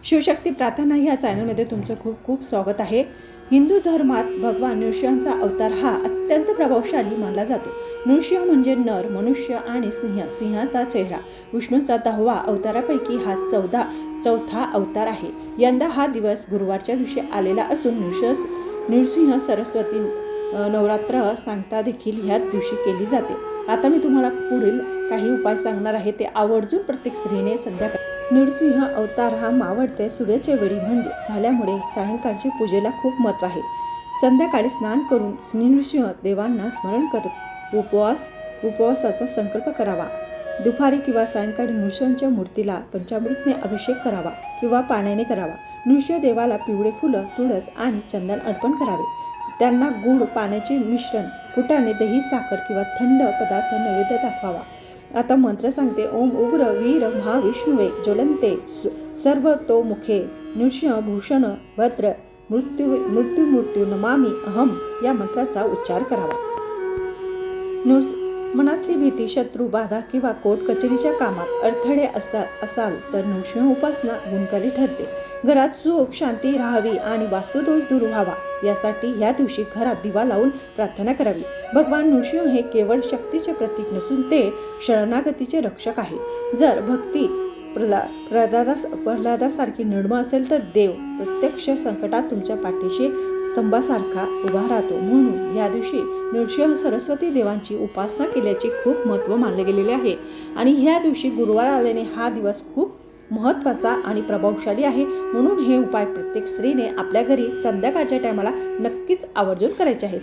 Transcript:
शिवशक्ती प्रार्थना ह्या चॅनलमध्ये तुमचं खूप खूप स्वागत आहे। हिंदू धर्मात भगवान नृसिंहाचा अवतार हा अत्यंत प्रभावशाली मानला जातो। नृसिंह म्हणजे नर मनुष्य आणि सिंहाचा चेहरा। विष्णूचा 10वा अवतारापैकी हा चौथा अवतार आहे। यंदा हा दिवस गुरुवारच्या दिवशी आलेला असून नृसिंह सरस्वती नवरात्र सांगता देखील ह्याच दिवशी केली जाते। आता मी तुम्हाला पुढील काही उपाय सांगणार आहे, ते आवर्जून प्रत्येक स्त्रीने संध्याकाळी नृसिंह अवतार हा मावळते सूर्याच्या वेळी म्हणजे झाल्यामुळे सायंकाळची पूजेला खूप महत्त्व आहे। संध्याकाळी स्नान करून नृसिंह देवांना स्मरण करत उपवासाचा संकल्प करावा। दुपारी किंवा सायंकाळी नृसिंहाच्या मूर्तीला पंचामृतने अभिषेक करावा किंवा पाण्याने करावा। नृसिंह देवाला पिवळे फुलं, तुळस आणि चंदन अर्पण करावे। त्यांना गुळ पाण्याचे मिश्रण, फुटाणे, दही, साखर किंवा थंड पदार्थ नैवेद्य दाखवावा। आता मंत्र सांगते। ओम उग्र वीर महाविष्णुवे ज्वलंते सर्वतोमुखे नृसिंह भूषण भद्र मृत्यू नमामि अहम या मंत्राचा उच्चार करावा। मनातली भीती, शत्रू बाधा किंवा कोर्ट कचेरीच्या कामात अडथळे असाल तर नृसिंह उपासना गुणकारी ठरते। घरात सुख शांती राहावी आणि वास्तुदोष दूर व्हावा यासाठी या दिवशी घरात दिवा लावून प्रार्थना करावी। भगवान नृसिंह हे केवळ शक्तीचे प्रतीक नसून ते शरणागतीचे रक्षक आहे। जर भक्ती प्रल्हादासारखी निर्मळ असेल तर देव प्रत्यक्ष संकटात तुमच्या पाठीशी स्तंभासारखा उभा राहतो। म्हणून या दिवशी नृसिंह सरस्वती देवांची उपासना केल्याचे खूप महत्त्व मानले गेलेले आहे आणि ह्या दिवशी गुरुवार आल्याने हा दिवस खूप महत्त्वाचा आणि प्रभावशाली आहे। म्हणून हे उपाय प्रत्येक स्त्रीने आपल्या घरी संध्याकाळच्या टायमाला नक्कीच आवर्जून करायचे आहे।